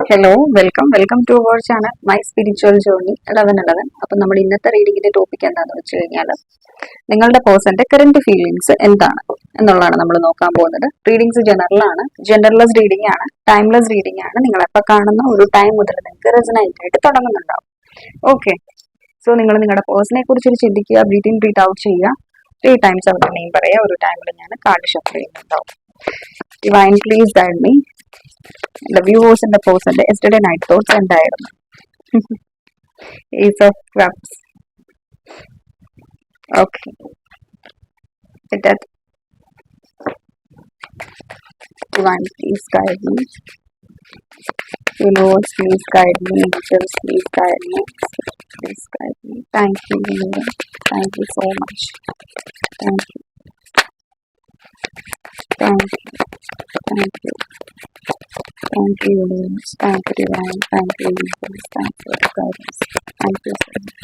Hello, welcome to our channel my spiritual journey 1111. അപ്പം നമ്മുടെ ഇന്നത്തെ റീഡിങ്ങിന്റെ ടോപ്പിക് എന്താണെന്ന് വെച്ച് കഴിഞ്ഞാൽ നിങ്ങളുടെ പേഴ്സന്റെ കറന്റ് ഫീലിങ്സ് എന്താണ് എന്നുള്ളതാണ് നമ്മൾ നോക്കാൻ പോകുന്നത്. റീഡിങ്സ് ജനറൽലെസ് റീഡിംഗ് ആണ്, ടൈംലെസ് റീഡിംഗ് ആണ്. നിങ്ങൾ എപ്പോൾ കാണുന്ന ഒരു ടൈം മുതൽ നിങ്ങൾക്ക് റെസനേറ്റ് ആയിട്ട് തുടങ്ങുന്നുണ്ടാവും. ഓക്കെ, സോ നിങ്ങൾ നിങ്ങളുടെ പേഴ്സണെ കുറിച്ച് ചിന്തിക്കുക, ബ്രീത്ത് ഇൻ ബ്രീത്ത് ഔട്ട് ചെയ്യുക. 3 ടൈംസ് അവരുടെ നെയിം പറയുക. ഒരു ടൈമിൽ ഞാൻ കാർഡ് ഷഫിൾ ചെയ്യുന്നുണ്ടാവും. Divine please guide me. The viewers in the person yesterday night thoughts എന്തായിരുന്നു? Ace of Cups. Okay. That divine please guide me. Universe please guide me. Angels please guide me. Please guide me. Thank you, universe. Thank you so much. Thank you. Thank you. Thank you. Thank you, universe. Thank you, divine. Thank you, universe. Thank you for the guidance. Thank you so much.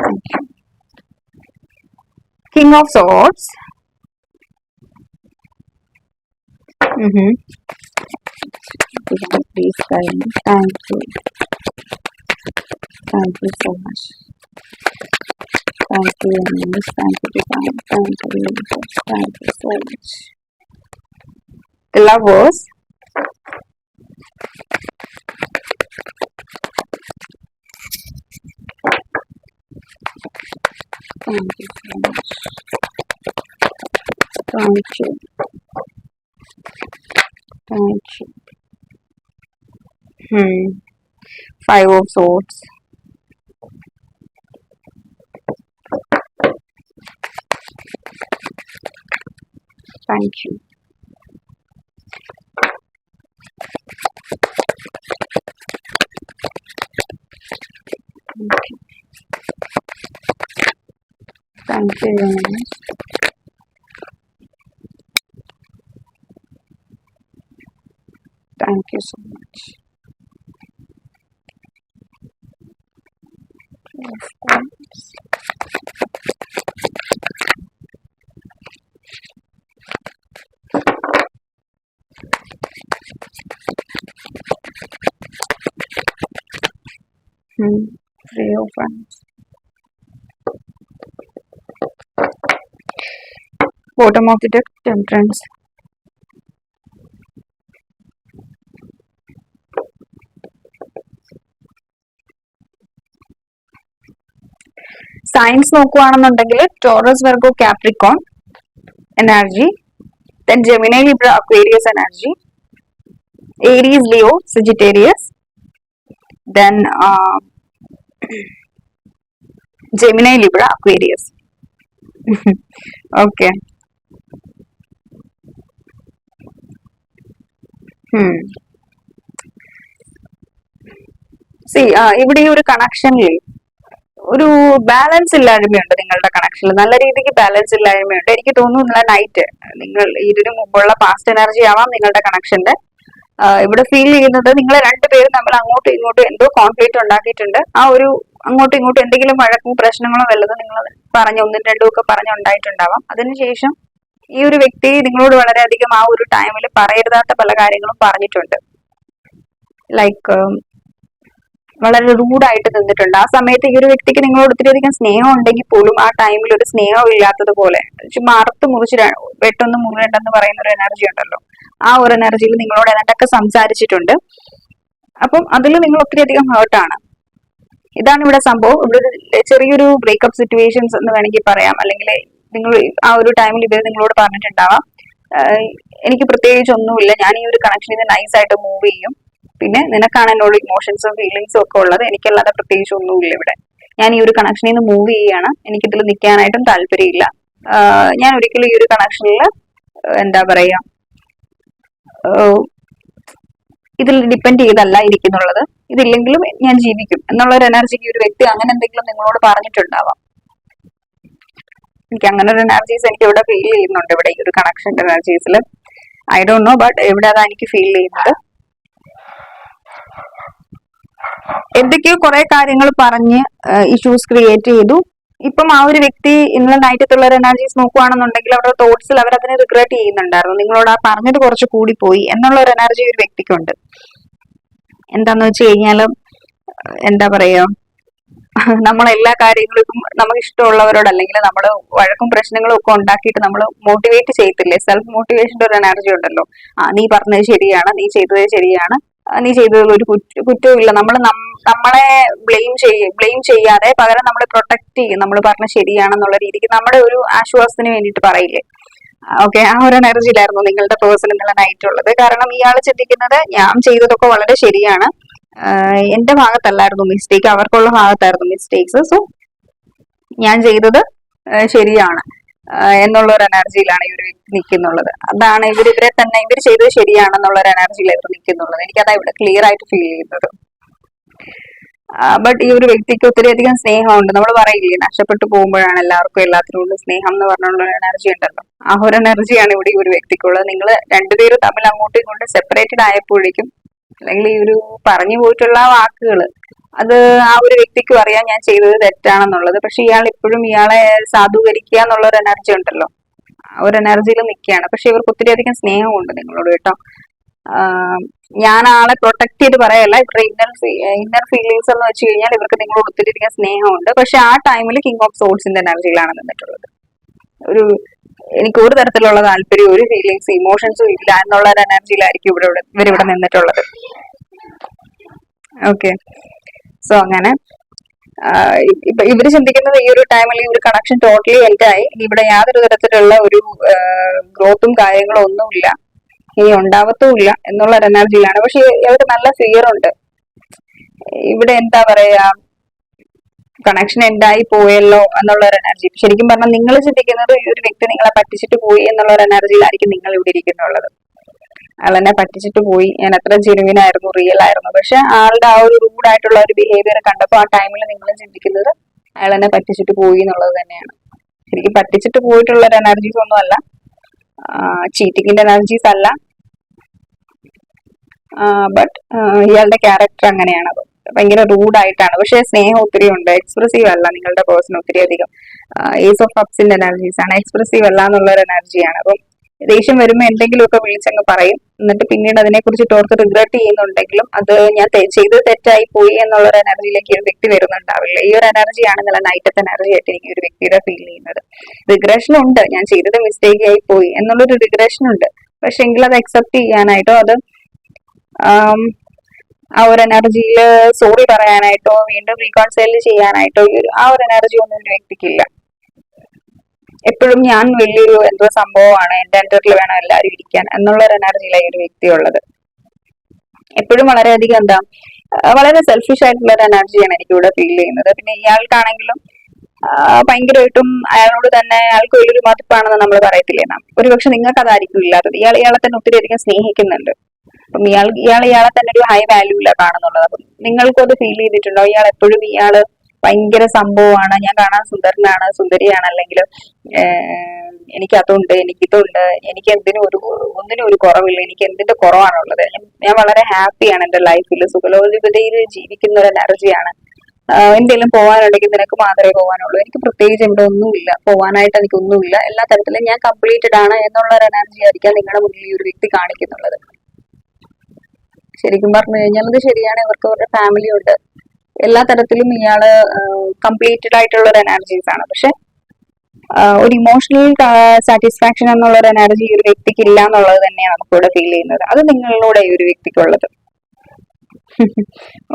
Thank you. King of Swords. Divine, please guide me. Thank you. Thank you so much. Thank you, universe. Thank you, divine. Thank you, universe. Thank you so much. The Lovers. Thank you so much. Thank you. Thank you. 5 of Swords. Thank you. Thank you. Thank you, universe. Thank you so much. Of course. Three of Wands. Bottom of the deck, Temperance. Science നോക്കുകയാണെന്നുണ്ടെങ്കിൽ Taurus, Virgo, Capricorn energy, then Gemini, Libra, Aquarius energy, Aries, Leo, Sagittarius, then Gemini, Libra, Aquarius. Okay. ഇവിടെ ഈ ഒരു കണക്ഷനിൽ ഒരു balance ഇല്ലായ്മയുണ്ട്. നിങ്ങളുടെ കണക്ഷനിൽ നല്ല രീതിക്ക് ബാലൻസ് ഇല്ലായ്മയുണ്ട്. എനിക്ക് തോന്നുന്നു നിങ്ങളെ നൈറ്റ്, നിങ്ങൾ ഇതിനു മുമ്പുള്ള പാസ്റ്റ് എനർജി ആവാം നിങ്ങളുടെ കണക്ഷന്റെ. ഇവിടെ ഫീൽ ചെയ്യുന്നത് നിങ്ങൾ രണ്ടുപേരും തമ്മിൽ അങ്ങോട്ടും ഇങ്ങോട്ടും എന്തോ കോൺഫ്ലിക്റ്റ് ഉണ്ടാക്കിയിട്ടുണ്ട്. ആ ഒരു അങ്ങോട്ടും ഇങ്ങോട്ടും എന്തെങ്കിലും വഴക്കും പ്രശ്നങ്ങളോ വല്ലതും നിങ്ങൾ ഒന്നും രണ്ടും ഒക്കെ പറഞ്ഞുണ്ടായിട്ടുണ്ടാവാം. അതിനുശേഷം ഈ ഒരു വ്യക്തി നിങ്ങളോട് വളരെയധികം ആ ഒരു ടൈമിൽ പറയരുതാത്ത പല കാര്യങ്ങളും പറഞ്ഞിട്ടുണ്ട്. ലൈക്ക് വളരെ റൂഡായിട്ട് നിന്നിട്ടുണ്ട്. ആ സമയത്ത് ഈ ഒരു വ്യക്തിക്ക് നിങ്ങളോട് ഒത്തിരിയധികം സ്നേഹം ഉണ്ടെങ്കിൽ പോലും ആ ടൈമിൽ ഒരു സ്നേഹം ഇല്ലാത്തതുപോലെ മറുത്ത് മുറിച്ച് വെട്ടൊന്ന് മുറിരണ്ടെന്ന് പറയുന്ന ഒരു എനർജി ഉണ്ടല്ലോ, ആ ഒരു എനർജിയിൽ നിങ്ങളോട് ഏതാണ്ടൊക്കെ സംസാരിച്ചിട്ടുണ്ട്. അപ്പം അതിൽ നിങ്ങൾ ഒത്തിരിയധികം ഹേർട്ടാണ്. ഇതാണ് ഇവിടെ സംഭവം. ഇവിടെ ഒരു ചെറിയൊരു ബ്രേക്കപ്പ് സിറ്റുവേഷൻസ് എന്ന് വേണമെങ്കിൽ പറയാം. അല്ലെങ്കിൽ നിങ്ങൾ ആ ഒരു ടൈമിൽ ഇവർ നിങ്ങളോട് പറഞ്ഞിട്ടുണ്ടാവാം, എനിക്ക് പ്രത്യേകിച്ച് ഒന്നുമില്ല, ഞാൻ ഈ ഒരു കണക്ഷനിൽ നിന്ന് നൈസായിട്ട് മൂവ് ചെയ്യും, പിന്നെ നിനക്കാണ് എന്നോട് ഇമോഷൻസും ഫീലിങ്സും ഒക്കെ ഉള്ളത്, എനിക്കല്ലാതെ പ്രത്യേകിച്ച് ഒന്നുമില്ല, ഇവിടെ ഞാൻ ഈ ഒരു കണക്ഷനിൽ നിന്ന് മൂവ് ചെയ്യാണ്, എനിക്കിതിൽ നിൽക്കാനായിട്ടും താല്പര്യമില്ല, ഞാൻ ഒരിക്കലും ഈ ഒരു കണക്ഷനിൽ എന്താ പറയാ ഇതിൽ ഡിപ്പെൻഡ് ചെയ്തല്ല ഇരിക്കുന്നുള്ളത്, ഇതില്ലെങ്കിലും ഞാൻ ജീവിക്കും എന്നുള്ള ഒരു എനർജിക്ക് ഒരു വ്യക്തി അങ്ങനെ എന്തെങ്കിലും നിങ്ങളോട് പറഞ്ഞിട്ടുണ്ടാവാം. എനിക്ക് അങ്ങനെ ഒരു എനർജീസ് എനിക്ക് ഇവിടെ ഫീൽ ചെയ്യുന്നുണ്ട്. ഇവിടെ ഈ ഒരു കണക്ഷന്റെ എനർജീസിൽ ഐ ഡോണ്ട് നോ, ബട്ട് എവിടെ അതാ എനിക്ക് ഫീൽ ചെയ്യുന്നത്. എന്തൊക്കെയോ കുറെ കാര്യങ്ങൾ പറഞ്ഞ് ഇഷ്യൂസ് ക്രിയേറ്റ് ചെയ്തു. ഇപ്പം ആ ഒരു വ്യക്തി ഇന്നലെ നൈറ്റത്തുള്ള ഒരു എനർജീസ് നോക്കുകയാണെന്നുണ്ടെങ്കിൽ അവരുടെ തോട്ട്സിൽ അവർ അതിനെ റിഗ്രറ്റ് ചെയ്യുന്നുണ്ടായിരുന്നു. നിങ്ങളോട് ആ പറഞ്ഞത് കുറച്ച് കൂടി പോയി എന്നുള്ള ഒരു എനർജി ഒരു വ്യക്തിക്കുണ്ട്. എന്താന്ന് വെച്ച് കഴിഞ്ഞാല് എന്താ പറയാ, നമ്മളെല്ലാ കാര്യങ്ങളും ഇപ്പം നമുക്ക് ഇഷ്ടമുള്ളവരോട് അല്ലെങ്കിൽ നമ്മൾ വഴക്കും പ്രശ്നങ്ങളും ഒക്കെ ഉണ്ടാക്കിയിട്ട് നമ്മൾ മോട്ടിവേറ്റ് ചെയ്യത്തില്ലേ, സെൽഫ് മോട്ടിവേഷന്റെ ഒരു എനർജി ഉണ്ടല്ലോ. നീ പറഞ്ഞത് ശരിയാണ്, നീ ചെയ്തത് ശരിയാണ്, നീ ചെയ്തതിൽ ഒരു കുറ്റവും ഇല്ല. നമ്മളെ ബ്ലെയിം ചെയ്യാതെ പകരം നമ്മൾ പ്രൊട്ടക്ട് ചെയ്യും. നമ്മൾ പറഞ്ഞ ശരിയാണെന്നുള്ള രീതിക്ക് നമ്മുടെ ഒരു ആശ്വാസത്തിന് വേണ്ടിയിട്ട് പറയില്ലേ. ഓക്കെ, ആ ഒരു എനർജിയിലായിരുന്നു നിങ്ങളുടെ പേഴ്സൺ ഇന്നലെ നൈറ്റ് ഉള്ളത്. കാരണം ഇയാൾ ചിന്തിക്കുന്നത് ഞാൻ ചെയ്തതൊക്കെ വളരെ ശരിയാണ്, എന്റെ ഭാഗത്തല്ലായിരുന്നു മിസ്റ്റേക്ക്, അവർക്കുള്ള ഭാഗത്തായിരുന്നു മിസ്റ്റേക്സ്. സോ ഞാൻ ചെയ്തത് ശരിയാണ് എന്നുള്ള ഒരു എനർജിയിലാണ് ഇവർ നിൽക്കുന്നുള്ളത്. അതാണ് ഇവരെ തന്നെ ഇവർ ചെയ്തത് ശരിയാണെന്നുള്ള ഒരു എനർജിയിൽ ഇവർ നിൽക്കുന്നുള്ളത്. എനിക്കതാ ഇവിടെ ക്ലിയർ ആയിട്ട് ഫീൽ ചെയ്യുന്നത്. ബട്ട് ഈ ഒരു വ്യക്തിക്ക് ഒത്തിരിയധികം സ്നേഹമുണ്ട്. നമ്മൾ പറയില്ലേ, നഷ്ടപ്പെട്ടു പോകുമ്പോഴാണ് എല്ലാവർക്കും എല്ലാത്തിനോടും സ്നേഹം എന്ന് പറഞ്ഞുള്ള ഒരു എനർജി ഉണ്ടല്ലോ. ആ ഒരു എനർജിയാണ് ഇവിടെ ഈ ഒരു വ്യക്തിക്കുള്ളത്. നിങ്ങൾ രണ്ടുപേരും തമ്മിൽ അങ്ങോട്ടും ഇങ്ങോട്ടും സെപ്പറേറ്റഡ് ആയപ്പോഴേക്കും, അല്ലെങ്കിൽ ഈ ഒരു പറഞ്ഞു പോയിട്ടുള്ള വാക്കുകൾ, അത് ആ ഒരു വ്യക്തിക്കും അറിയാം ഞാൻ ചെയ്തത് തെറ്റാണെന്നുള്ളത്. പക്ഷെ ഇയാൾ ഇപ്പോഴും ഇയാളെ സാധൂകരിക്കുക എന്നുള്ള ഒരു എനർജി ഉണ്ടല്ലോ, ആ ഒരു എനർജിയിൽ നിൽക്കുകയാണ്. പക്ഷെ ഇവർക്ക് ഒത്തിരിയധികം സ്നേഹമുണ്ട് നിങ്ങളോട് കേട്ടോ. ഞാൻ ആളെ പ്രൊട്ടക്ട് ചെയ്ത് പറയല്ല, ഇവരുടെ ഇന്നർ ഫീലിങ്സ് എന്ന് വെച്ച് കഴിഞ്ഞാൽ ഇവർക്ക് നിങ്ങളോട് ഒത്തിരിയധികം സ്നേഹമുണ്ട്. പക്ഷെ ആ ടൈമിൽ കിങ് ഓഫ് സോൾസിന്റെ എനർജിയിലാണ് നിന്നിട്ടുള്ളത്. ഒരു എനിക്ക് ഒരു തരത്തിലുള്ള താല്പര്യം, ഒരു ഫീലിങ്സ്, ഇമോഷൻസും ഇല്ല എന്നുള്ള ഒരു എനർജിയിലായിരിക്കും ഇവരിവിടെ നിന്നിട്ടുള്ളത്. ഓക്കെ, സോ അങ്ങനെ ഇവര് ചിന്തിക്കുന്നത് ഈ ഒരു ടൈമിൽ ഈ ഒരു കണക്ഷൻ ടോട്ടലി എൻഡായി, ഇവിടെ യാതൊരു തരത്തിലുള്ള ഒരു ഗ്രോത്തും കാര്യങ്ങളും ഒന്നുമില്ല, ഇനി ഉണ്ടാവത്തുമില്ല എന്നുള്ള ഒരു എനർജിയിലാണ്. പക്ഷെ ഇവർക്ക് നല്ല ഫിയർ ഉണ്ട് ഇവിടെ. എന്താ പറയാ, കണക്ഷൻ എൻഡായി പോയല്ലോ എന്നുള്ള ഒരു എനർജി. ശരിക്കും പറഞ്ഞാൽ നിങ്ങൾ ചിന്തിക്കുന്നത് ഈ ഒരു വ്യക്തി നിങ്ങളെ പറ്റിച്ചിട്ട് പോയി എന്നുള്ള ഒരു എനർജിയിലായിരിക്കും നിങ്ങൾ ഇവിടെ ഇരിക്കുന്നുള്ളത്. അയാൾ എന്നെ പറ്റിച്ചിട്ട് പോയി, ഞാൻ എത്ര ജെനുവിൻ ആയിരുന്നു, റിയൽ ആയിരുന്നു. പക്ഷെ ആളുടെ ആ ഒരു റൂഡ് ആയിട്ടുള്ള ഒരു ബിഹേവിയർ കണ്ടപ്പോൾ ആ ടൈമിൽ നിങ്ങൾ ചിന്തിക്കുന്നത് അയാൾ എന്നെ പറ്റിച്ചിട്ട് പോയി എന്നുള്ളത് തന്നെയാണ്. ശരിക്കും പറ്റിച്ചിട്ട് പോയിട്ടുള്ള ഒരു എനർജീസ് ഒന്നും അല്ല, ചീറ്റിങ്ങിന്റെ എനർജീസ് അല്ല. ബട്ട് ഇയാളുടെ ക്യാരക്ടർ അങ്ങനെയാണ്, ഭയങ്കര റൂഡായിട്ടാണ്. പക്ഷെ സ്നേഹം ഒത്തിരി ഉണ്ട്, എക്സ്പ്രസീവ് അല്ല നിങ്ങളുടെ പേഴ്സൺ. ഒത്തിരി അധികം ഏസ് ഓഫ് കപ്സിന്റെ എനർജീസ് ആണ്, എക്സ്പ്രസീവ് അല്ല എന്നുള്ള ഒരു എനർജിയാണ്. അപ്പം ദേഷ്യം വരുമ്പോൾ എന്തെങ്കിലുമൊക്കെ വിളിച്ചങ്ങ് പറയും, എന്നിട്ട് പിന്നീട് അതിനെക്കുറിച്ച് ഓർത്ത് റിഗ്രറ്റ് ചെയ്യുന്നുണ്ടെങ്കിലും അത് ഞാൻ ചെയ്തത് തെറ്റായി പോയി എന്നുള്ള ഒരു എനർജിയിലേക്ക് ഒരു വ്യക്തി വരുന്നുണ്ടാവില്ല. ഈ ഒരു എനർജിയാണ് നല്ല നൈറ്റത്തെ എനർജി ആയിട്ട് എനിക്ക് ഒരു വ്യക്തിയുടെ ഫീൽ ചെയ്യുന്നത്. റിഗ്രഷൻ ഉണ്ട്, ഞാൻ ചെയ്തത് മിസ്റ്റേക്ക് ആയി പോയി എന്നുള്ളൊരു റിഗ്രഷൻ ഉണ്ട്. പക്ഷെ എങ്കിൽ അത് അക്സെപ്റ്റ് ചെയ്യാനായിട്ടോ അത് ആ ഒരു എനർജിയിൽ സോറി പറയാനായിട്ടോ വീണ്ടും റീകൺസൈൽ ചെയ്യാനായിട്ടോ ആ ഒരു എനർജി ഒന്നും ഒരു വ്യക്തിക്കില്ല. എപ്പോഴും ഞാൻ വലിയൊരു എന്തോ സംഭവമാണ്, എന്റെ എൻറ്ററിൽ വേണം എല്ലാവരും ഇരിക്കാൻ എന്നുള്ള ഒരു എനർജിയിലാണ് ഈ ഒരു വ്യക്തി ഉള്ളത്. എപ്പോഴും വളരെയധികം വളരെ സെൽഫിഷ് ആയിട്ടുള്ള ഒരു എനർജിയാണ് എനിക്കിവിടെ ഫീൽ ചെയ്യുന്നത്. പിന്നെ ഇയാൾക്കാണെങ്കിലും ഭയങ്കരമായിട്ടും അയാളോട് തന്നെ അയാൾക്ക് വലിയൊരു മതിപ്പാണെന്ന് നമ്മൾ പറയത്തില്ലേ നാം, ഒരുപക്ഷെ നിങ്ങൾക്ക് അതായിരിക്കും ഇല്ലാത്തത്. ഇയാളെ തന്നെ ഒത്തിരി അധികം സ്നേഹിക്കുന്നുണ്ട്. അപ്പം ഇയാളെ തന്നെ ഒരു ഹൈ വാല്യൂല കാണുന്നുള്ളത്. അപ്പം നിങ്ങൾക്കും അത് ഫീൽ ചെയ്തിട്ടുണ്ടോ? എപ്പോഴും ഇയാള് ഭയങ്കര സംഭവമാണ്, ഞാൻ കാണാൻ സുന്ദരനാണ്, സുന്ദരിയാണ്, അല്ലെങ്കിൽ എനിക്ക് അതുണ്ട്, എനിക്കിതുണ്ട്, എനിക്ക് ഒന്നിനും ഒരു കുറവില്ല, എനിക്ക് എന്തിന്റെ കുറവാണുള്ളത്, ഞാൻ വളരെ ഹാപ്പിയാണ് എന്റെ ലൈഫിൽ, സുഖലോലുപതയിൽ ജീവിക്കുന്ന ഒരു എനർജിയാണ്. എന്തെങ്കിലും പോകാനുണ്ടെങ്കിൽ നിനക്ക് മാത്രമേ പോകാനുള്ളൂ, എനിക്ക് പ്രത്യേകിച്ച് ഇവിടെ ഒന്നുമില്ല, പോകാനായിട്ട് എനിക്കൊന്നുമില്ല, എല്ലാ തരത്തിലും ഞാൻ കംപ്ലീറ്റഡ് ആണ് എന്നുള്ള ഒരു എനർജി ആയിരിക്കാം നിങ്ങളുടെ മുന്നിൽ ഈ ഒരു വ്യക്തി കാണിക്കുന്നുള്ളത്. ശരിക്കും പറഞ്ഞു കഴിഞ്ഞാൽ അത് ശരിയാണ്, ഇവർക്ക് അവരുടെ ഫാമിലി ഉണ്ട്, എല്ലാ തരത്തിലും ഇയാള് കംപ്ലീറ്റഡ് ആയിട്ടുള്ള ഒരു എനർജീസ് ആണ്. പക്ഷെ ഒരു ഇമോഷണൽ സാറ്റിസ്ഫാക്ഷൻ എന്നുള്ള ഒരു എനർജി ഈ ഒരു വ്യക്തിക്ക് ഇല്ല എന്നുള്ളത് തന്നെയാണ് നമുക്കിവിടെ ഫീൽ ചെയ്യുന്നത്. അത് നിങ്ങളിലൂടെ ഈ ഒരു വ്യക്തിക്കുള്ളത്.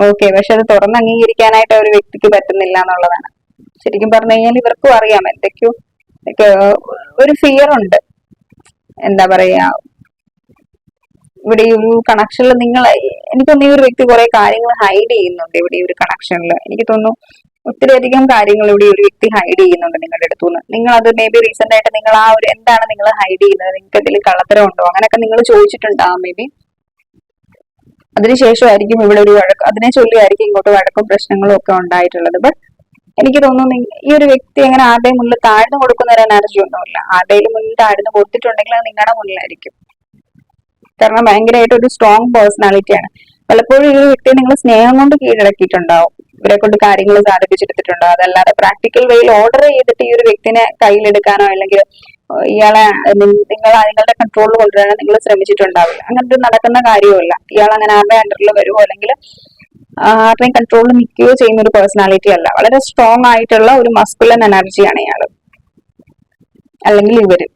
ഓക്കെ, പക്ഷെ അത് തുറന്ന് അംഗീകരിക്കാനായിട്ട് ഒരു വ്യക്തിക്ക് പറ്റുന്നില്ല എന്നുള്ളതാണ്. ശരിക്കും പറഞ്ഞു കഴിഞ്ഞാൽ ഇവർക്കും അറിയാം എന്തൊക്കെയോ ഒരു ഫിയർ ഉണ്ട്. എന്താ പറയാ, ഇവിടെ ഈ ഒരു കണക്ഷനിൽ എനിക്ക് തോന്നുന്നു ഈ ഒരു വ്യക്തി കുറെ കാര്യങ്ങൾ ഹൈഡ് ചെയ്യുന്നുണ്ട് ഇവിടെ ഈ ഒരു കണക്ഷനിൽ. എനിക്ക് തോന്നുന്നു ഒത്തിരി അധികം കാര്യങ്ങൾ ഇവിടെ ഒരു വ്യക്തി ഹൈഡ് ചെയ്യുന്നുണ്ട് നിങ്ങളുടെ അടുത്തുനിന്ന്. നിങ്ങൾ അത് മേ ബി റീസെന്റ് ആയിട്ട് നിങ്ങൾ ആ ഒരു എന്താണ് നിങ്ങൾ ഹൈഡ് ചെയ്യുന്നത്, നിങ്ങൾക്ക് എന്തെങ്കിലും കള്ളത്തരം ഉണ്ടോ, അങ്ങനെയൊക്കെ നിങ്ങൾ ചോദിച്ചിട്ടുണ്ടാവും മേ ബി. അതിനുശേഷമായിരിക്കും ഇവിടെ ഒരു അതിനെ ചൊല്ലിയായിരിക്കും ഇങ്ങോട്ട് വഴക്കും പ്രശ്നങ്ങളും ഒക്കെ ഉണ്ടായിട്ടുള്ളത്. ബട്ട് എനിക്ക് തോന്നുന്നു ഈ ഒരു വ്യക്തി അങ്ങനെ ആരുടെയും മുന്നിൽ താഴ്ന്നു കൊടുക്കുന്ന ഒരു എനർജി ഒന്നുമില്ല. ആരുടെയും മുന്നിൽ താഴ്ന്നു കൊടുത്തിട്ടുണ്ടെങ്കിൽ അത് നിങ്ങളുടെ മുന്നിലായിരിക്കും. കാരണം ഭയങ്കരമായിട്ട് ഒരു സ്ട്രോങ് പേഴ്സണാലിറ്റിയാണ്. പലപ്പോഴും ഈ ഒരു വ്യക്തിയെ നിങ്ങൾ സ്നേഹം കൊണ്ട് കീഴടക്കിയിട്ടുണ്ടാവും, ഇവരെ കൊണ്ട് കാര്യങ്ങൾ സാധിപ്പിച്ചെടുത്തിട്ടുണ്ടോ. അതല്ലാതെ പ്രാക്ടിക്കൽ വേയിൽ ഓർഡർ ചെയ്തിട്ട് ഈ ഒരു വ്യക്തിനെ കയ്യിലെടുക്കാനോ അല്ലെങ്കിൽ ഇയാളെ നിങ്ങളുടെ കൺട്രോളിൽ കൊണ്ടുവരാൻ നിങ്ങൾ ശ്രമിച്ചിട്ടുണ്ടാവില്ല. അങ്ങനത്തെ നടക്കുന്ന കാര്യമല്ല. ഇയാൾ അങ്ങനെ ആരുടെ അണ്ടറിൽ വരുമോ അല്ലെങ്കിൽ ആരുടെയും കൺട്രോളിൽ നിൽക്കുകയോ ചെയ്യുന്ന ഒരു പേഴ്സണാലിറ്റി അല്ല. വളരെ സ്ട്രോങ് ആയിട്ടുള്ള ഒരു മസ്കുലൻ എനർജിയാണ് ഇയാള്. അല്ലെങ്കിൽ ഇവര്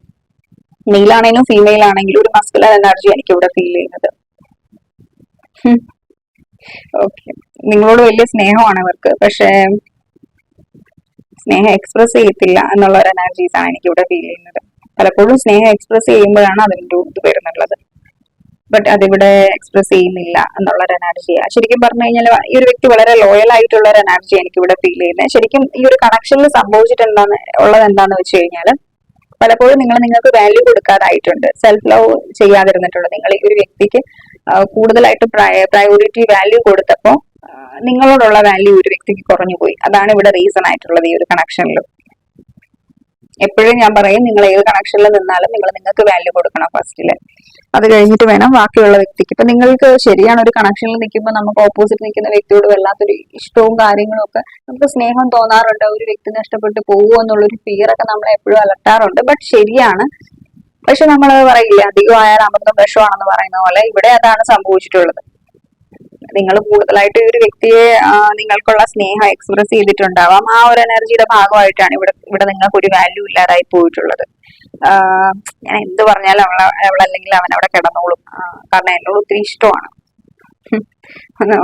മെയിൽ ആണെങ്കിലും ഫീമെയിൽ ആണെങ്കിലും ഒരു മസ്കുലൻ എനർജി എനിക്ക് ഇവിടെ ഫീൽ ചെയ്യുന്നത്. ഓക്കെ, നിങ്ങളോട് വലിയ സ്നേഹമാണ് ഇവർക്ക്, പക്ഷെ സ്നേഹം എക്സ്പ്രസ് ചെയ്യത്തില്ല എന്നുള്ള ഒരു എനർജീസ് ആണ് എനിക്ക് ഇവിടെ ഫീൽ ചെയ്യുന്നത്. പലപ്പോഴും സ്നേഹം എക്സ്പ്രസ് ചെയ്യുമ്പോഴാണ് അതിൻ്റെ ഇത് വരുന്നുള്ളത്. ബട്ട് അതിവിടെ എക്സ്പ്രസ് ചെയ്യുന്നില്ല എന്നുള്ള ഒരു എനർജിയാണ്. ശരിക്കും പറഞ്ഞു കഴിഞ്ഞാൽ ഈ ഒരു വ്യക്തി വളരെ ലോയൽ ആയിട്ടുള്ള ഒരു എനർജി എനിക്ക് ഇവിടെ ഫീൽ ചെയ്യുന്നത്. ശരിക്കും ഈ ഒരു കണക്ഷനിൽ ഉള്ളത് എന്താന്ന് വെച്ച് കഴിഞ്ഞാൽ പലപ്പോഴും നിങ്ങൾക്ക് വാല്യൂ കൊടുക്കാതായിട്ടുണ്ട്, സെൽഫ് ലവ് ചെയ്യാതിരുന്നിട്ടുണ്ട്. നിങ്ങൾ ഈ ഒരു വ്യക്തിക്ക് കൂടുതലായിട്ട് പ്രയോറിറ്റി വാല്യൂ കൊടുത്തപ്പോൾ നിങ്ങളോടുള്ള വാല്യൂ ഒരു വ്യക്തിക്ക് കുറഞ്ഞു പോയി. അതാണ് ഇവിടെ റീസൺ ആയിട്ടുള്ളത് ഈ ഒരു കണക്ഷനിൽ. എപ്പോഴും ഞാൻ പറയും, നിങ്ങൾ ഏത് കണക്ഷനിൽ നിന്നാലും നിങ്ങൾക്ക് വാല്യൂ കൊടുക്കണം ഫസ്റ്റില്. അത് കഴിഞ്ഞിട്ട് വേണം ബാക്കിയുള്ള വ്യക്തിക്ക്. ഇപ്പൊ നിങ്ങൾക്ക് ശരിയാണ്, ഒരു കണക്ഷനിൽ നിൽക്കുമ്പോൾ നമുക്ക് ഓപ്പോസിറ്റ് നിൽക്കുന്ന വ്യക്തിയോട് വല്ലാത്തൊരു ഇഷ്ടവും കാര്യങ്ങളും ഒക്കെ നമുക്ക് സ്നേഹം തോന്നാറുണ്ട്. ഒരു വ്യക്തി നഷ്ടപ്പെട്ടു പോകുമോ എന്നുള്ളൊരു ഫിയർ ഒക്കെ നമ്മളെ എപ്പോഴും അലട്ടാറുണ്ട്. ബട്ട് ശരിയാണ്, പക്ഷെ നമ്മൾ പറയില്ല അധികമായാൽ അമൃതം വിഷമാണെന്ന് പറയുന്ന പോലെ ഇവിടെ അതാണ് സംഭവിച്ചിട്ടുള്ളത്. നിങ്ങൾ കൂടുതലായിട്ട് ഈ ഒരു വ്യക്തിയെ നിങ്ങൾക്കുള്ള സ്നേഹം എക്സ്പ്രസ് ചെയ്തിട്ടുണ്ടാവാം. ആ ഒരു എനർജിയുടെ ഭാഗമായിട്ടാണ് ഇവിടെ നിങ്ങൾക്ക് ഒരു വാല്യൂ ഇല്ലാതായി പോയിട്ടുള്ളത്. ഞാൻ എന്ത് പറഞ്ഞാലും അവളല്ലെങ്കിൽ അവൻ അവിടെ കിടന്നോളും, കാരണം എന്നോട് ഒത്തിരി ഇഷ്ടമാണ്.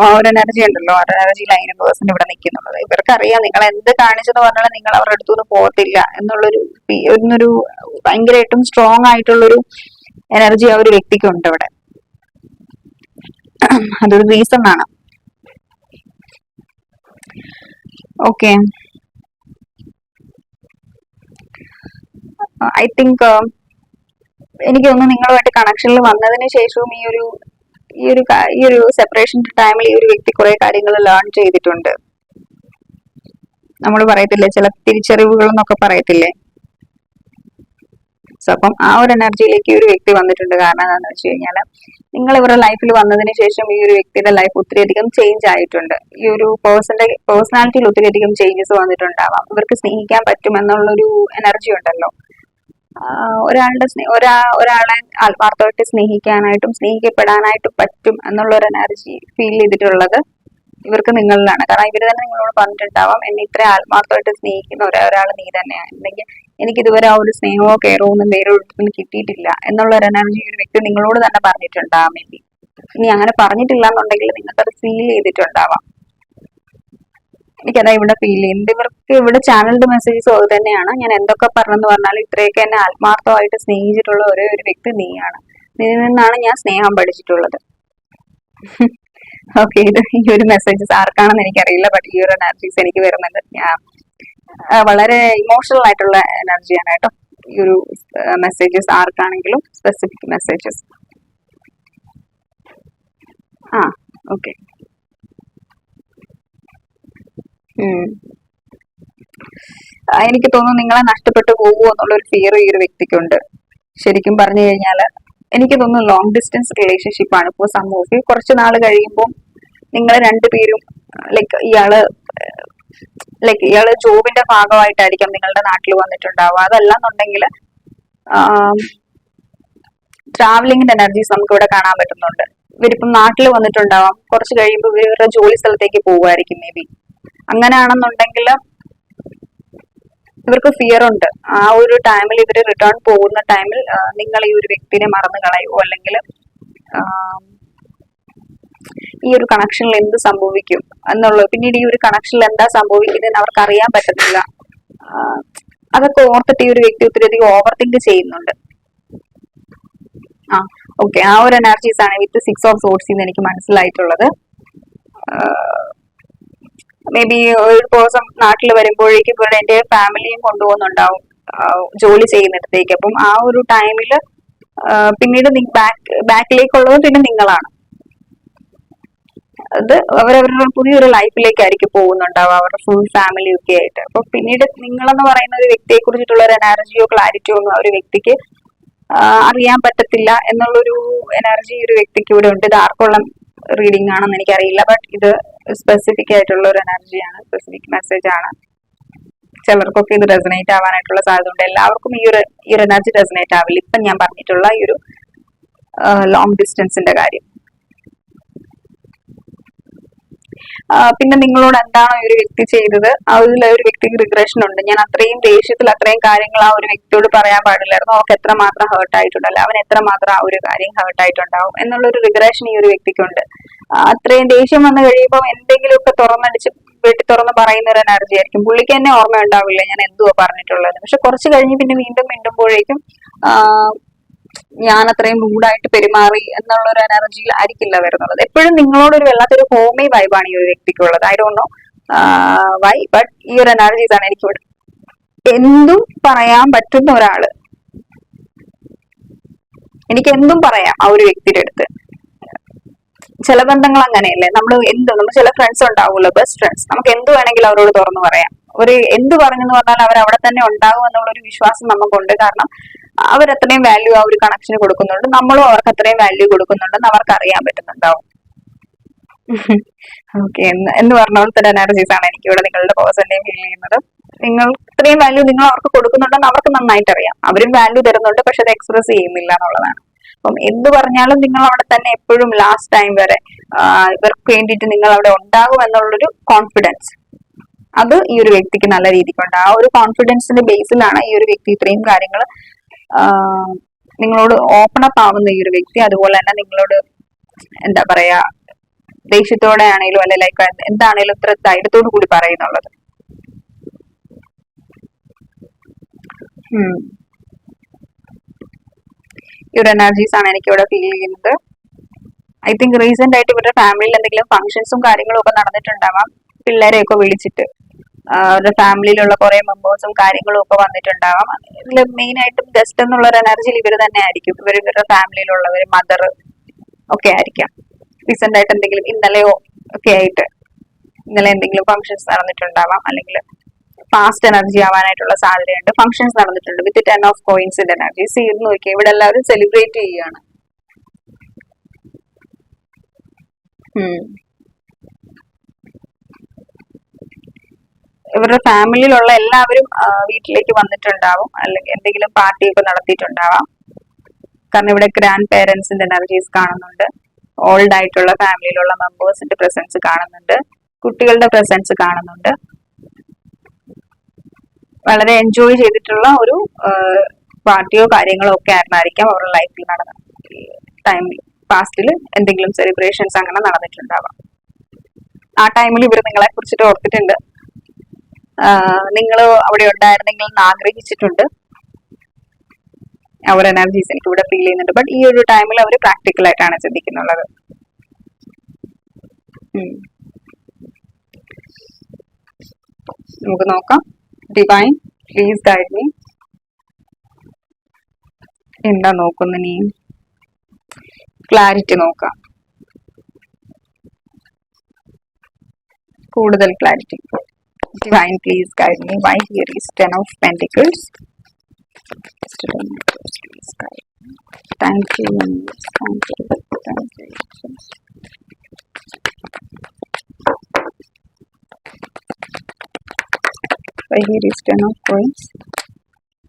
ആ ഒരു എനർജി ഉണ്ടല്ലോ, ആ ഒരു എനർജിയിൽ 100% ഇവിടെ നിൽക്കുന്നുള്ളത്. ഇവർക്കറിയാം നിങ്ങൾ എന്ത് കാണിച്ചെന്ന് പറഞ്ഞാൽ നിങ്ങൾ അവരുടെ അടുത്തുനിന്ന് പോകത്തില്ല എന്നൊരു ഭയങ്കരമായിട്ടും സ്ട്രോങ് ആയിട്ടുള്ളൊരു എനർജി ആ ഒരു വ്യക്തിക്കുണ്ട് ഇവിടെ. അതൊരു റീസൺ ആണ്. ഓക്കെ, ഐ തിങ്ക് എനിക്ക് തോന്നുന്നു നിങ്ങളുമായിട്ട് കണക്ഷനിൽ വന്നതിന് ശേഷവും ഈ ഒരു സെപ്പറേഷൻ ടൈമിൽ ഈ ഒരു വ്യക്തി കുറെ കാര്യങ്ങൾ ലേൺ ചെയ്തിട്ടുണ്ട്. നമ്മൾ പറയത്തില്ലേ ചില തിരിച്ചറിവുകൾ എന്നൊക്കെ പറയത്തില്ലേ. സോ അപ്പം ആ ഒരു എനർജിയിലേക്ക് ഈ ഒരു വ്യക്തി വന്നിട്ടുണ്ട്. കാരണം എന്താണെന്ന് വെച്ച് കഴിഞ്ഞാൽ നിങ്ങൾ ഇവരുടെ ലൈഫിൽ വന്നതിന് ശേഷം ഈ ഒരു വ്യക്തിയുടെ ലൈഫ് ഒത്തിരിയധികം ചേഞ്ച് ആയിട്ടുണ്ട്. ഈ ഒരു പേഴ്സണാലിറ്റിയിൽ ഒത്തിരിയധികം ചേഞ്ചസ് വന്നിട്ടുണ്ടാവാം. ഇവർക്ക് സ്നേഹിക്കാൻ പറ്റുമെന്നുള്ളൊരു എനർജി ഉണ്ടല്ലോ. ഒരാളെ ആത്മാർത്ഥമായിട്ട് സ്നേഹിക്കാനായിട്ടും സ്നേഹിക്കപ്പെടാനായിട്ടും പറ്റും എന്നുള്ള ഒരു എനർജി ഫീൽ ചെയ്തിട്ടുള്ളത് ഇവർക്ക് നിങ്ങളിലാണ്. കാരണം ഇവര് തന്നെ നിങ്ങളോട് പറഞ്ഞിട്ടുണ്ടാവാം, എന്നെ ഇത്ര ആത്മാർത്ഥമായിട്ട് സ്നേഹിക്കുന്ന ഒരാൾ നീ തന്നെയാണ്, അല്ലെങ്കിൽ എനിക്ക് ഇതുവരെ ആ ഒരു സ്നേഹമോ കെയറോ ഒന്നും വേറെ ഒരിടത്തുനിന്ന് കിട്ടിയിട്ടില്ല എന്നുള്ള ഒരു എനർജി ഒരു വ്യക്തി നിങ്ങളോട് തന്നെ പറഞ്ഞിട്ടുണ്ടാവാം. മേ ബി ഇനി അങ്ങനെ പറഞ്ഞിട്ടില്ല എന്നുണ്ടെങ്കിൽ നിങ്ങൾക്കത് ഫീൽ ചെയ്തിട്ടുണ്ടാവാം. എനിക്കതാ ഇവിടെ ഫീൽ ചെയ്യുന്നത്. ഇവർക്ക് ഇവിടെ ചാനലിന്റെ മെസ്സേജസും അത് തന്നെയാണ്. ഞാൻ എന്തൊക്കെ പറഞ്ഞെന്ന് പറഞ്ഞാൽ ഇത്രയൊക്കെ എന്നെ ആത്മാർത്ഥമായിട്ട് സ്നേഹിച്ചിട്ടുള്ള ഒരേ ഒരു വ്യക്തി നീയാണ്. നിന്നിൽ നിന്നാണ് ഞാൻ സ്നേഹം പഠിച്ചിട്ടുള്ളത്. ഓക്കെ, ഈ ഒരു മെസ്സേജസ് ആർക്കാണെന്ന് എനിക്കറിയില്ല, ബട്ട് ഈ ഒരു എനർജീസ് എനിക്ക് വരുന്നുണ്ട്. ഞാൻ വളരെ ഇമോഷണൽ ആയിട്ടുള്ള എനർജിയാണ് കേട്ടോ ഈ ഒരു മെസ്സേജസ്. ആർക്കാണെങ്കിലും സ്പെസിഫിക് മെസ്സേജസ്. ഓക്കെ, എനിക്ക് തോന്നുന്നു നിങ്ങളെ നഷ്ടപ്പെട്ടു പോകുമോ എന്നുള്ളൊരു ഫിയർ ഈ ഒരു വ്യക്തിക്കുണ്ട്. ശരിക്കും പറഞ്ഞു കഴിഞ്ഞാൽ എനിക്ക് തോന്നുന്നു ലോങ് ഡിസ്റ്റൻസ് റിലേഷൻഷിപ്പ് ആണ് ഇപ്പോൾ സമൂഹത്തിൽ. കുറച്ച് നാൾ കഴിയുമ്പോൾ നിങ്ങൾ രണ്ടുപേരും ഇയാള് ജോബിന്റെ ഭാഗമായിട്ടായിരിക്കാം നിങ്ങളുടെ നാട്ടിൽ വന്നിട്ടുണ്ടാവുക. അതല്ലാന്നുണ്ടെങ്കിൽ ട്രാവലിംഗിന്റെ എനർജീസ് നമുക്ക് ഇവിടെ കാണാൻ പറ്റുന്നുണ്ട്. ഇവരിപ്പം നാട്ടിൽ വന്നിട്ടുണ്ടാവാം, കുറച്ച് കഴിയുമ്പോൾ ഇവരുടെ ജോലി സ്ഥലത്തേക്ക് പോകുമായിരിക്കും മേ ബി. അങ്ങനെയാണെന്നുണ്ടെങ്കിൽ ഇവർക്ക് ഫിയർ ഉണ്ട്. ആ ഒരു ടൈമിൽ ഇവര് റിട്ടേൺ പോകുന്ന ടൈമിൽ നിങ്ങൾ ഈ ഒരു വ്യക്തിനെ മറന്നു കളയുമോ, അല്ലെങ്കിൽ ഈ ഒരു കണക്ഷനിൽ എന്ത് സംഭവിക്കും എന്നുള്ളത്, പിന്നീട് ഈ ഒരു കണക്ഷനിൽ എന്താ സംഭവിക്കുന്നതെന്ന് അവർക്ക് അറിയാൻ പറ്റത്തില്ല. അതൊക്കെ ഓർത്തിട്ട് ഈ ഒരു വ്യക്തി ഒത്തിരിയധികം ഓവർ തിങ്ക് ചെയ്യുന്നുണ്ട്. ഓക്കെ, ആ ഒരു എനർജീസ് ആണ് വിത്ത് 6 ഓഫ് സോർട്സ് എന്ന് എനിക്ക് മനസ്സിലായിട്ടുള്ളത്. മേ ബി ഒരു ദിവസം നാട്ടിൽ വരുമ്പോഴേക്കും ഇവിടെ എന്റെ ഫാമിലിയും കൊണ്ടുപോകുന്നുണ്ടാവും ജോലി ചെയ്യുന്നിടത്തേക്ക്. അപ്പം ആ ഒരു ടൈമില് പിന്നീട് ബാക്കിലേക്കുള്ളത് പിന്നെ നിങ്ങളാണ്. അത് അവരവരുടെ പുതിയൊരു ലൈഫിലേക്കായിരിക്കും പോകുന്നുണ്ടാവുക, അവരുടെ ഫുൾ ഫാമിലി ഒക്കെ ആയിട്ട്. അപ്പൊ പിന്നീട് നിങ്ങളെന്ന് പറയുന്ന ഒരു വ്യക്തിയെ കുറിച്ചിട്ടുള്ള ഒരു എനർജിയോ ക്ലാരിറ്റിയോ ഒന്നും ആ ഒരു വ്യക്തിക്ക് അറിയാൻ പറ്റത്തില്ല എന്നുള്ളൊരു എനർജി ഒരു വ്യക്തിക്ക് ഇവിടെ ഉണ്ട്. ഇത് ആർക്കുള്ള റീഡിംഗ് ആണെന്ന് എനിക്കറിയില്ല, ബട്ട് ഇത് സ്പെസിഫിക് ആയിട്ടുള്ള ഒരു എനർജിയാണ്, സ്പെസിഫിക് മെസ്സേജ് ആണ്. ചിലർക്കൊക്കെ ഇത് റെസനേറ്റ് ആവാനായിട്ടുള്ള സാധ്യത ഉണ്ട്. എല്ലാവർക്കും ഈ ഒരു എനർജി റെസനേറ്റ് ആവില്ല. ഇപ്പം ഞാൻ പറഞ്ഞിട്ടുള്ള ഈ ഒരു ലോങ് ഡിസ്റ്റൻസിന്റെ കാര്യം. പിന്നെ നിങ്ങളോട് എന്താണോ ഈ ഒരു വ്യക്തി ചെയ്തത്, അതിൽ ഒരു വ്യക്തിക്ക് റിഗ്രഷൻ ഉണ്ട്. ഞാൻ അത്രയും ദേഷ്യത്തിൽ അത്രയും കാര്യങ്ങൾ ആ ഒരു വ്യക്തിയോട് പറയാൻ പാടില്ലായിരുന്നു, അവർക്ക് എത്രമാത്രം ഹേർട്ട് ആയിട്ടുണ്ടല്ലോ, അവൻ എത്രമാത്രം ആ ഒരു കാര്യം ഹേർട്ട് ആയിട്ടുണ്ടാവും എന്നുള്ളൊരു റിഗ്രഷൻ ഈ ഒരു വ്യക്തിക്കുണ്ട്. അത്രയും ദേഷ്യം വന്നു കഴിയുമ്പോൾ എന്തെങ്കിലുമൊക്കെ തുറന്നടിച്ച് വീട്ടിൽ തുറന്ന് പറയുന്ന ഒരു എനർജി ആയിരിക്കും. പുള്ളിക്ക് തന്നെ ഓർമ്മ ഉണ്ടാവില്ല ഞാൻ എന്തുവാ പറഞ്ഞിട്ടുള്ളത്. പക്ഷെ കുറച്ച് കഴിഞ്ഞ് പിന്നെ വീണ്ടും മിണ്ടുമ്പോഴേക്കും ഞാൻ അത്രയും റൂഡായിട്ട് പെരുമാറി എന്നുള്ള ഒരു എനർജിയിൽ ആയിരിക്കില്ല വരുന്നത്. എപ്പോഴും നിങ്ങളോടൊരു വല്ലാത്തൊരു ഹോമി വൈബാണ് ഈ ഒരു വ്യക്തിക്കുള്ളത്. I don't know why, but ഈ ഒരു എനർജീസ് ആണ് എനിക്കിവിടെ. എന്തും പറയാൻ പറ്റുന്ന ഒരാള്, എനിക്ക് എന്തും പറയാം ആ ഒരു വ്യക്തിയുടെ അടുത്ത്. ചില ബന്ധങ്ങൾ അങ്ങനെയല്ലേ, നമ്മൾ ചില ഫ്രണ്ട്സ് ഉണ്ടാവുമല്ലോ, ബെസ്റ്റ് ഫ്രണ്ട്സ്, നമുക്ക് എന്ത് വേണമെങ്കിലും അവരോട് തുറന്നു പറയാം. ഒരു എന്ത് പറഞ്ഞെന്ന് പറഞ്ഞാൽ അവർ അവിടെ തന്നെ ഉണ്ടാകും എന്നുള്ളൊരു വിശ്വാസം നമുക്കുണ്ട്. കാരണം അവരത്രയും വാല്യൂ ആ ഒരു കണക്ഷന് കൊടുക്കുന്നുണ്ട്, നമ്മളും അവർക്ക് അത്രയും വാല്യൂ കൊടുക്കുന്നുണ്ടെന്ന് അവർക്ക് അറിയാൻ പറ്റുന്നുണ്ടാവും. ഓക്കെ, എന്ന് പറഞ്ഞ പോലത്തെ എനർജീസ് ആണ് എനിക്ക് ഇവിടെ നിങ്ങളുടെ പേഴ്സണെ ഫീൽ ചെയ്യുന്നത്. നിങ്ങൾ ഇത്രയും വാല്യൂ നിങ്ങൾ അവർക്ക് കൊടുക്കുന്നുണ്ടെന്ന് അവർക്ക് നന്നായിട്ട് അറിയാം. അവരും വാല്യൂ തരുന്നുണ്ട്, പക്ഷെ അത് എക്സ്പ്രസ് ചെയ്യുന്നില്ല എന്നുള്ളതാണ്. അപ്പം എന്ത് പറഞ്ഞാലും നിങ്ങൾ അവിടെ തന്നെ എപ്പോഴും ലാസ്റ്റ് ടൈം വരെ ഇവർക്ക് വേണ്ടിയിട്ട് നിങ്ങൾ അവിടെ ഉണ്ടാകും എന്നുള്ളൊരു കോൺഫിഡൻസ്, അത് ഈ ഒരു വ്യക്തിക്ക് നല്ല രീതിക്കുണ്ട്. ആ ഒരു കോൺഫിഡൻസിന്റെ ബേസിലാണ് ഈ ഒരു വ്യക്തി ഇത്രയും കാര്യങ്ങൾ നിങ്ങളോട് ഓപ്പൺ അപ്പ് ആവുന്ന ഈ ഒരു വ്യക്തി. അതുപോലെ തന്നെ നിങ്ങളോട് എന്താ പറയാ, ദേഷ്യത്തോടെ ആണെങ്കിലും അല്ലെ ലൈക്ക് എന്താണേലും ഇത്ര ധൈര്യത്തോടു കൂടി പറയുന്നുള്ളത്. ഈ ഒരു എനർജീസ് ആണ് എനിക്ക് ഇവിടെ ഫീൽ ചെയ്യുന്നത്. ഐ തിങ്ക് റീസെന്റ് ആയിട്ട് ഇവരുടെ ഫാമിലിയിൽ എന്തെങ്കിലും ഫംഗ്ഷൻസും കാര്യങ്ങളും ഒക്കെ നടന്നിട്ടുണ്ടാവാം. പിള്ളേരെയൊക്കെ വിളിച്ചിട്ട് അവരുടെ ഫാമിലിയിലുള്ള കുറെ മെമ്പേഴ്സും കാര്യങ്ങളും ഒക്കെ വന്നിട്ടുണ്ടാവാം. ഇതിൽ മെയിൻ ആയിട്ടും ഗസ്റ്റ് എന്നുള്ള ഒരു എനർജിയിൽ ഇവർ തന്നെ ആയിരിക്കും. ഇവരുടെ ഫാമിലിയിലുള്ളവർ, മദർ ഒക്കെ ആയിരിക്കാം. റീസെന്റ് ആയിട്ട് എന്തെങ്കിലും ഇന്നലെയോ ഒക്കെ ആയിട്ട് ഇന്നലെ എന്തെങ്കിലും ഫംഗ്ഷൻസ് നടന്നിട്ടുണ്ടാവാം, അല്ലെങ്കിൽ ഫാസ്റ്റ് എനർജി ആവാനായിട്ടുള്ള സാധ്യതയുണ്ട്. ഫംഗ്ഷൻസ് നടന്നിട്ടുണ്ട് വിത്ത് 10 ഓഫ് കോയിൻസിന്റെ എനർജി. ചെയ്ത് നോക്കിയാൽ ഇവിടെ എല്ലാവരും സെലിബ്രേറ്റ് ചെയ്യുകയാണ്. ഇവരുടെ ഫാമിലിയിലുള്ള എല്ലാവരും വീട്ടിലേക്ക് വന്നിട്ടുണ്ടാവും, അല്ലെങ്കിൽ എന്തെങ്കിലും പാർട്ടിയൊക്കെ നടത്തിയിട്ടുണ്ടാവാം. കാരണം ഇവിടെ ഗ്രാൻഡ് പേരൻസിന്റെ എനർജീസ് കാണുന്നുണ്ട്, ഓൾഡ് ആയിട്ടുള്ള ഫാമിലിയിലുള്ള മെമ്പേഴ്സിന്റെ പ്രസൻസ് കാണുന്നുണ്ട്, കുട്ടികളുടെ പ്രസൻസ് കാണുന്നുണ്ട്. വളരെ എൻജോയ് ചെയ്തിട്ടുള്ള ഒരു പാർട്ടിയോ കാര്യങ്ങളോ ഒക്കെ ആയിരുന്നായിരിക്കാം അവരുടെ ലൈഫിൽ നടന്ന ടൈമിൽ. പാസ്റ്റിൽ എന്തെങ്കിലും സെലിബ്രേഷൻസ് അങ്ങനെ നടന്നിട്ടുണ്ടാവാം. ആ ടൈമിൽ ഇവർ നിങ്ങളെ കുറിച്ചിട്ട് ഓർത്തിട്ടുണ്ട്, നിങ്ങൾ അവിടെ ഉണ്ടായിരുന്നെങ്കിൽ എന്ന് ആഗ്രഹിച്ചിട്ടുണ്ട്. അവർ എനർജീസ് എനിക്ക് ഇവിടെ ഫീൽ ചെയ്യുന്നുണ്ട്. ബട്ട് ഈ ഒരു ടൈമിൽ അവർ പ്രാക്ടിക്കൽ ആയിട്ടാണ് ചിന്തിക്കുന്നുള്ളത്. നമുക്ക് നോക്കാം. Divine please guide me. എന്താ നോക്കുന്നു നീ? ക്ലാരിറ്റി നോക്കാം, കൂടുതൽ clarity. Divine, please guide me. Why here is 10 of Pentacles? Please guide me. Thank you. Thank you. Thank you. Why here is 10 of Coins?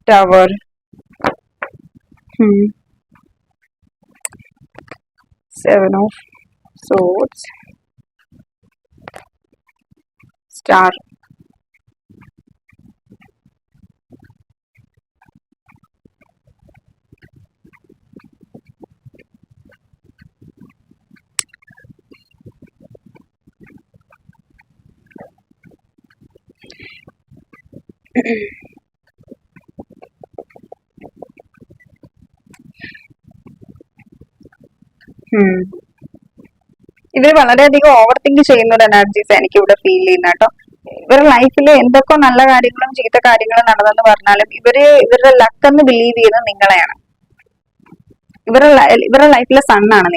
Tower. 7 of Swords. Star. ഇവര് വളരെയധികം over think ചെയ്യുന്ന ഒരു energies എനിക്ക് ഇവിടെ feel ചെയ്യുന്ന കേട്ടോ. ഇവരുടെ ലൈഫിൽ എന്തൊക്കെ നല്ല കാര്യങ്ങളും ചീത്ത കാര്യങ്ങളും നടന്നെന്ന് പറഞ്ഞാലും ഇവരുടെ ലക്ക് എന്ന് ബിലീവ് ചെയ്യുന്നത് നിങ്ങളെയാണ്. ഇവരുടെ ലൈഫിലെ സണ്ണാണ്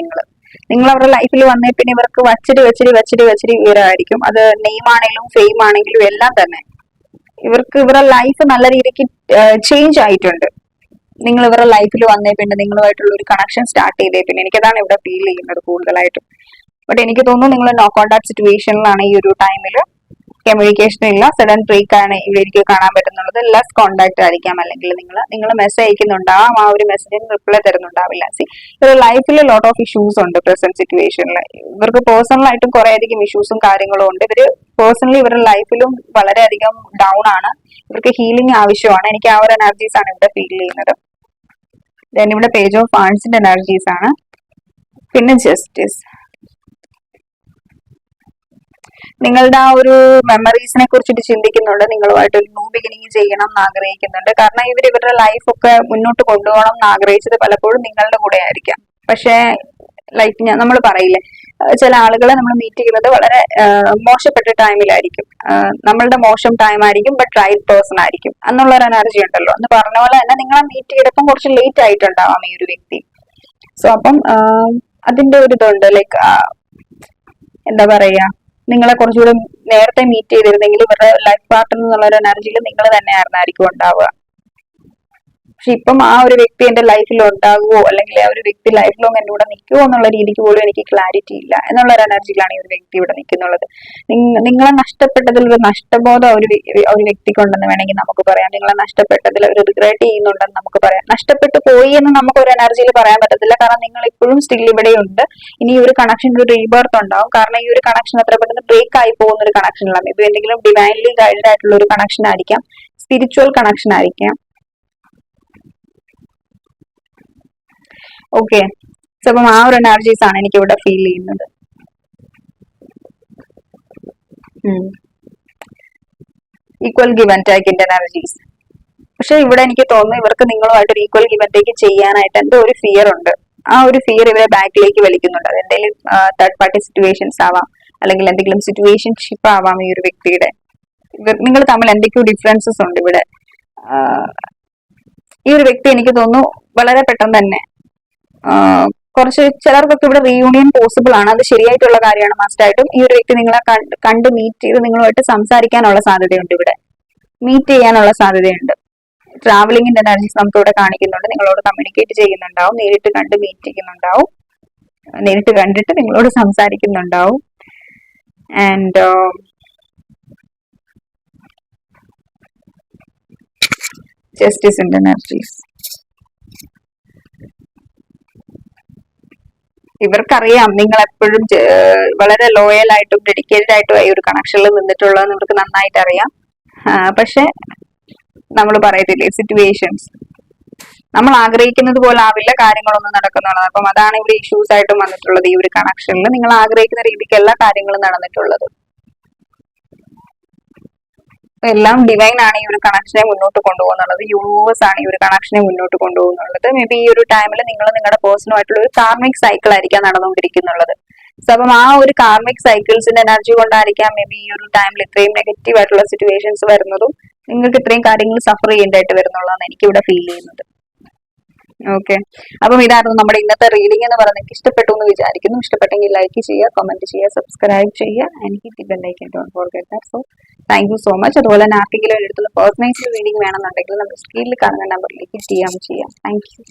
നിങ്ങൾ അവരുടെ ലൈഫിൽ വന്നേ പിന്നെ ഇവർക്ക് വച്ചിട്ട് ഇവരായിരിക്കും. അത് നെയിം ആണെങ്കിലും ഫെയിം ആണെങ്കിലും എല്ലാം തന്നെ ഇവരുടെ ലൈഫ് നല്ല രീതിക്ക് ചേഞ്ച് ആയിട്ടുണ്ട്. നിങ്ങൾ ഇവരുടെ ലൈഫിൽ വന്നേ പിന്നെ നിങ്ങളുമായിട്ടുള്ള ഒരു കണക്ഷൻ സ്റ്റാർട്ട് ചെയ്തേ പിന്നെ എനിക്കതാണ് ഇവിടെ ഫീൽ ചെയ്യുന്നത് കൂടുതലായിട്ടും. ബട്ട് എനിക്ക് തോന്നുന്നു നിങ്ങൾ നോ കോണ്ടാക്ട് സിറ്റുവേഷനിലാണ് ഈ ഒരു ടൈമിൽ. കമ്മ്യൂണിക്കേഷൻ ഇല്ല, സഡൻ ബ്രേക്ക് ആണ് ഇവിടെ എനിക്ക് കാണാൻ പറ്റുന്നുള്ളത്. ലെസ് കോണ്ടാക്ട് ആയിരിക്കാം, അല്ലെങ്കിൽ നിങ്ങൾ മെസ്സേജ് അയക്കുന്നുണ്ടാവാം, ആ ഒരു മെസ്സേജിന് റിപ്ലൈ തരുന്നുണ്ടാവില്ല. ഒരു ലൈഫിൽ ലോട്ട് ഓഫ് ഇഷ്യൂസ് ഉണ്ട് പ്രസന്റ് സിറ്റുവേഷനിൽ. ഇവർക്ക് പേഴ്സണലായിട്ടും കുറെ അധികം ഇഷ്യൂസും കാര്യങ്ങളും ഉണ്ട്. ഇവര് പേഴ്സണലി ഇവരുടെ ലൈഫിലും വളരെയധികം ഡൗൺ ആണ്. ഇവർക്ക് ഹീലിംഗ് ആവശ്യമാണ്. എനിക്ക് ആ ഒരു എനർജീസ് ആണ് ഇവിടെ ഫീൽ ചെയ്യുന്നത്. ദെൻ ഇവിടെ പേജ് ഓഫ് ഫാൻസിന്റെ എനർജീസ് ആണ്. പിന്നെ ജസ്റ്റിസ്. നിങ്ങളുടെ ആ ഒരു മെമ്മറീസിനെ കുറിച്ചിട്ട് ചിന്തിക്കുന്നുണ്ട്. നിങ്ങളുമായിട്ട് ഒരു ന്യൂ ബിഗിനിങ് ചെയ്യണം എന്ന് ആഗ്രഹിക്കുന്നുണ്ട്. കാരണം ഇവരുടെ ലൈഫൊക്കെ മുന്നോട്ട് കൊണ്ടുപോകണം എന്ന് ആഗ്രഹിച്ചത് പലപ്പോഴും നിങ്ങളുടെ കൂടെ ആയിരിക്കാം. പക്ഷേ ലൈക്ക് നമ്മൾ പറയില്ലേ, ചില ആളുകളെ നമ്മൾ മീറ്റ് ചെയ്യുന്നത് വളരെ മോശപ്പെട്ട ടൈമിലായിരിക്കും. നമ്മളുടെ മോശം ടൈം ആയിരിക്കും, ബട്ട് റൈറ്റ് പേഴ്സൺ ആയിരിക്കും എന്നുള്ള ഒരു എനർജി ഉണ്ടല്ലോ. എന്ന് പറഞ്ഞ പോലെ തന്നെ നിങ്ങളെ മീറ്റ് ചെയ്തപ്പം കുറച്ച് ലേറ്റ് ആയിട്ടുണ്ടാവാം ഈ ഒരു വ്യക്തി. സോ അപ്പം അതിന്റെ ഒരു ഇതുണ്ട്, ലൈക്ക് എന്താ പറയാ, നിങ്ങളെ കുറച്ചുകൂടി നേരത്തെ മീറ്റ് ചെയ്തിരുന്നെങ്കിൽ ഇവരുടെ ലൈഫ് പാർട്ട്ണർ എന്നുള്ള ഒരു എനർജിയിൽ നിങ്ങൾ തന്നെയായിരുന്നായിരിക്കും ഉണ്ടാവുക. പക്ഷെ ഇപ്പം ആ ഒരു വ്യക്തി എന്റെ ലൈഫിൽ ഉണ്ടാകുമോ, അല്ലെങ്കിൽ ആ ഒരു വ്യക്തി ലൈഫ് ലോങ് എന്റെ കൂടെ നിൽക്കുമോ എന്നുള്ള രീതിക്ക് പോലും എനിക്ക് ക്ലാരിറ്റി ഇല്ല എന്നുള്ള ഒരു എനർജിയിലാണ് ഈ ഒരു വ്യക്തി ഇവിടെ നിൽക്കുന്നുള്ളത്. നിങ്ങളെ നഷ്ടപ്പെട്ടതിൽ ഒരു നഷ്ടബോധം ഒരു വ്യക്തിക്കുണ്ടെന്ന് വേണമെങ്കിൽ നമുക്ക് പറയാം. നിങ്ങളെ നഷ്ടപ്പെട്ടതിൽ ഒരു റിഗ്രറ്റ് ചെയ്യുന്നുണ്ടെന്ന് നമുക്ക് പറയാം. നഷ്ടപ്പെട്ടു പോയി എന്ന് നമുക്ക് ഒരു എനർജിയിൽ പറയാൻ പറ്റത്തില്ല, കാരണം നിങ്ങൾ ഇപ്പോഴും സ്റ്റിൽ ഇവിടെയുണ്ട്. ഇനി ഒരു കണക്ഷൻ ഒരു റീബർത്ത് ഉണ്ടാവും. കാരണം ഈ ഒരു കണക്ഷൻ അത്ര പെട്ടെന്ന് ബ്രേക്ക് ആയി പോകുന്ന ഒരു കണക്ഷൻ അല്ല. ഇത് എന്തെങ്കിലും ഡിവൈൻലി ഗൈഡഡ് ആയിട്ടുള്ള ഒരു കണക്ഷൻ ആയിരിക്കാം, സ്പിരിച്വൽ കണക്ഷൻ ആയിരിക്കാം. ഓക്കെ, സോ അപ്പം ആ ഒരു എനർജീസ് ആണ് എനിക്ക് ഇവിടെ ഫീൽ ചെയ്യുന്നത്. ഈക്വൽ ഗിവ് ആൻഡ് ടേക്കിന്റെ എനർജീസ്. പക്ഷെ ഇവിടെ എനിക്ക് തോന്നുന്നു ഇവർക്ക് നിങ്ങളുമായിട്ട് ഒരു ഈക്വൽ ഗിവ് ആൻഡ് ടേക്ക് ചെയ്യാനായിട്ട് എന്തോ ഒരു ഫിയർ ഉണ്ട്. ആ ഒരു ഫിയർ ഇവരെ ബാക്കിലേക്ക് വലിക്കുന്നുണ്ട്. അത് എന്തെങ്കിലും തേർഡ് പാർട്ടി സിറ്റുവേഷൻസ് ആവാം, അല്ലെങ്കിൽ എന്തെങ്കിലും സിറ്റുവേഷൻഷിപ്പ് ആവാം. ഈ ഒരു വ്യക്തിയുടെ നിങ്ങൾ തമ്മിൽ എന്തൊക്കെയോ ഡിഫറൻസസ് ഉണ്ട് ഇവിടെ. ഈ ഒരു വ്യക്തി എനിക്ക് തോന്നുന്നു വളരെ പെട്ടെന്ന് തന്നെ കുറച്ച് ചിലർക്കൊക്കെ ഇവിടെ റീയൂണിയൻ പോസിബിൾ ആണ്. അത് ശരിയായിട്ടുള്ള കാര്യമാണ്. മസ്റ്റായിട്ടും ഈ ഒരു വ്യക്തി നിങ്ങളെ കണ്ട് മീറ്റ് ചെയ്ത് നിങ്ങളുമായിട്ട് സംസാരിക്കാനുള്ള സാധ്യതയുണ്ട്. ഇവിടെ മീറ്റ് ചെയ്യാനുള്ള സാധ്യതയുണ്ട്. ട്രാവലിംഗിന്റെ എനർജീസ് നമുക്ക് ഇവിടെ കാണിക്കുന്നുണ്ട്. നിങ്ങളോട് കമ്മ്യൂണിക്കേറ്റ് ചെയ്യുന്നുണ്ടാവും, നേരിട്ട് കണ്ട് മീറ്റ് ചെയ്യുന്നുണ്ടാവും, നേരിട്ട് കണ്ടിട്ട് നിങ്ങളോട് സംസാരിക്കുന്നുണ്ടാവും. And ജസ്റ്റിസിന്റെ energies. ഇവർക്കറിയാം നിങ്ങൾ എപ്പോഴും വളരെ ലോയൽ ആയിട്ടും ഡെഡിക്കേറ്റഡ് ആയിട്ടും ഈ ഒരു കണക്ഷനിൽ നിന്നിട്ടുള്ളതെന്ന് ഇവർക്ക് നന്നായിട്ട് അറിയാം. പക്ഷെ നമ്മൾ പറയത്തില്ലേ, സിറ്റുവേഷൻസ് നമ്മൾ ആഗ്രഹിക്കുന്നത് പോലെ ആവില്ല കാര്യങ്ങളൊന്നും നടക്കുന്നുള്ളത്. അപ്പം അതാണ് ഇവിടെ ഇഷ്യൂസ് ആയിട്ടും വന്നിട്ടുള്ളത്. ഈ ഒരു കണക്ഷനിൽ നിങ്ങൾ ആഗ്രഹിക്കുന്ന രീതിക്ക് എല്ലാ കാര്യങ്ങളും നടന്നിട്ടുള്ളത്. എല്ലാം ഡിവൈൻ ആണ് ഈ ഒരു കണക്ഷനെ മുന്നോട്ട് കൊണ്ടുപോകുന്നുള്ളത്. യൂണിവേഴ്സ് ആണ് ഈ ഒരു കണക്ഷനെ മുന്നോട്ട് കൊണ്ടുപോകുന്നുള്ളത്. മേ ബി ഈ ഒരു ടൈമിൽ നിങ്ങൾ നിങ്ങളുടെ പേഴ്സണുമായിട്ടുള്ള ഒരു കാർമിക് സൈക്കിൾ ആയിരിക്കാം നടന്നുകൊണ്ടിരിക്കുന്നുള്ളത്. സോ അപ്പം ആ ഒരു കാർമിക് സൈക്കിൾസിന്റെ എനർജി കൊണ്ടായിരിക്കാം മേ ബി ഈ ഒരു ടൈമിൽ ഇത്രയും നെഗറ്റീവ് ആയിട്ടുള്ള സിറ്റുവേഷൻസ് വരുന്നതും നിങ്ങൾക്ക് ഇത്രയും കാര്യങ്ങൾ സഫർ ചെയ്യേണ്ടതായിട്ട് വരുന്നുള്ളതാണ് എനിക്ക് ഇവിടെ ഫീൽ ചെയ്യുന്നത്. ഓക്കെ, അപ്പം ഇതായിരുന്നു നമ്മുടെ ഇന്നത്തെ റീഡിംഗ് എന്ന് പറയുന്നത്. എനിക്ക് ഇഷ്ടപ്പെട്ടു എന്ന് വിചാരിക്കുന്നു. ഇഷ്ടപ്പെട്ടെങ്കിൽ ലൈക്ക് ചെയ്യുക, കമന്റ് ചെയ്യുക, സബ്സ്ക്രൈബ് ചെയ്യുക, എനിക്ക് hit bell icon don't forget that. So thank you so much. അതുപോലെ തന്നെ ആർക്കെങ്കിലും എടുത്തുള്ള പേഴ്സണലൈസ്ഡ് റീഡിംഗ് വേണമെന്നുണ്ടെങ്കിൽ നമ്മുടെ സ്ക്രീനിൽ കാണുന്ന നമ്പറിലേക്ക് ചെയ്യാം. Thank you.